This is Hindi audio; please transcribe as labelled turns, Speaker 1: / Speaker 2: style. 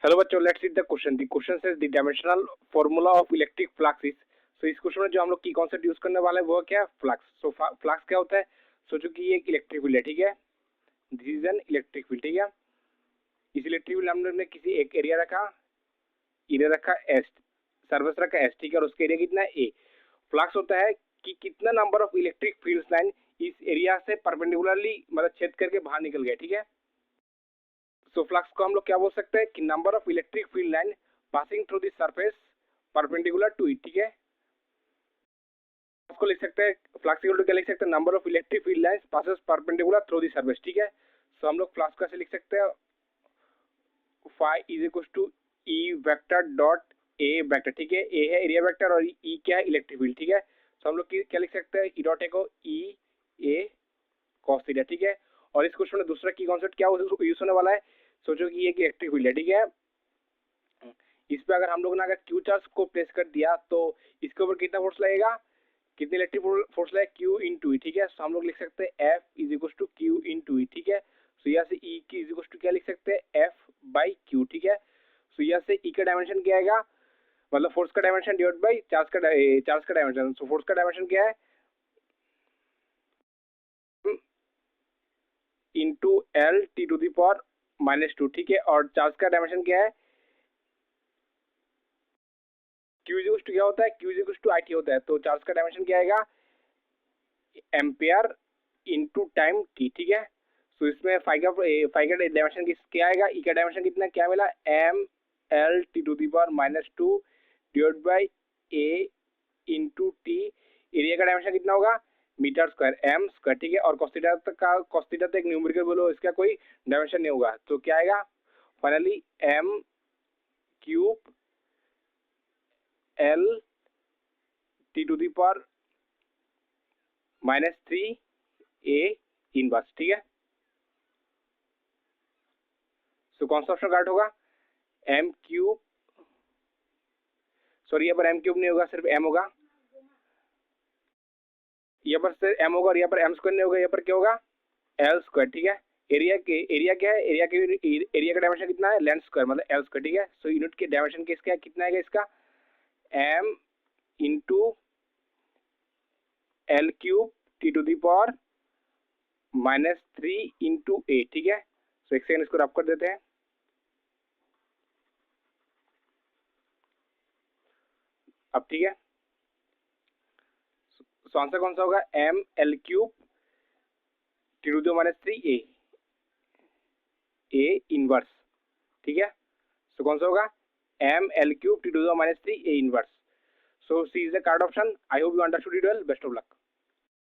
Speaker 1: हेलो बच्चों, let's read the question. The question says the dimensional formula of electric flux is. So इस क्वेश्चन में जो हम लोग की कॉन्सेप्ट यूज करने वाले हैं वो क्या है, फ्लक्स। सो फ्लक्स क्या होता है? सोचो कि ये एक इलेक्ट्रिक फील्ड है, ठीक है। This is an electric field, ठीक है। इस इलेक्ट्रिक फील्ड हम लोग ने किसी एक एरिया रखा, एस, सर्फेस रखा एस, ठीक है, और उसका एरिया कितना है ए। फ्लक्स होता है कि कितना number of electric field line इस एरिया से परपेंडिकुलरली मतलब छेद करके बाहर निकल गए, ठीक है। सो फ्लक्स को हम लोग क्या बोल सकते हैं कि number of electric field line passing through the surface perpendicular to it, ठीक है। उसको लिख सकते हैं फ्लक्स इक्वल टू क्या लिख सकते हैं, number of electric field lines passes perpendicular through the surface, ठीक है। सो हम लोग फ्लक्स कैसे लिख सकते हैं, phi is equal to E vector dot A vector, ठीक है। ए है एरिया वेक्टर और ई क्या है, इलेक्ट्रिक फील्ड, ठीक है। सो हम लोग क्या लिख सकते हैं, ई डॉट ए को ई ए कॉस थीटा, ठीक है। और इस क्वेश्चन में दूसरा की कॉन्सेप्ट क्या यूज होने वाला है, सोचो कि ये इलेक्ट्रिक फील्ड है, ठीक है। इस पे अगर हम लोग ने अगर क्यू चार्ज को प्लेस कर दिया तो इसके ऊपर कितना फोर्स लगेगा, कितने इलेक्ट्रिक फोर्स लगेगा, क्यू इंटू ई, ठीक है। सो हम लोग लिख सकते हैं F is equal to Q into E, ठीक है। सो यहाँ से ई की इज इक्वल टू क्या लिख सकते हैं, एफ बाई क्यू, ठीक है। सो यहाँ से ई का डायमेंशन क्या आएगा, मतलब फोर्स का डायमेंशन डिवाइड बाई चार्ज का डायमेंशन। सो फोर्स का डायमेंशन क्या है, into L T to the power -2, ठीक है। और चार्ज का डायमेंशन क्या है, क्यू इज इक्वल टू क्या होता है, Q is equal to I T होता है। तो चार्ज का डायमेंशन क्या आएगा, एम्पियर इंटू टाइम टी, ठीक है। सो इसमें फाइव का डायमेंशन क्या आएगा, ई का डायमेंशन कितना क्या मिला, M L T to the power -2 divide by A into T. Area का डायमेंशन कितना होगा, मीटर स्क्वायर एम स्क्वायर, ठीक है। और कॉस्टीटा तक एक न्यूमेरिकल बोलो, इसका कोई डायमेंशन नहीं होगा, तो क्या आएगा finally M cube L T to the power -3 A inverse, ठीक है। सो कौन सा ऑप्शन करेक्ट होगा, एम क्यूब, सॉरी यहाँ पर एम क्यूब नहीं होगा, सिर्फ एम होगा। यहाँ पर सिर्फ एम होगा और यहाँ पर एम स्क्वायर नहीं होगा, यहाँ पर क्या होगा, एल स्क्वायर, ठीक है। एरिया क्या है, एरिया का डायमेंशन कितना है, लेंथ स्क्वायर मतलब एल स्क्वायर, ठीक है। सो यूनिट के डायमेंशन किसका कितना आएगा इसका, M into L cube T to the power -3 into A, ठीक है। सो एक सेकंड इसको रब कर देते हैं। अब ठीक है, सो आंसर कौन सा होगा, M L cube T to the -3 A inverse, ठीक है। सो कौन सा होगा, M L cube T to the -3 A inverse. So C is the correct option. I hope you understood it well, best of luck.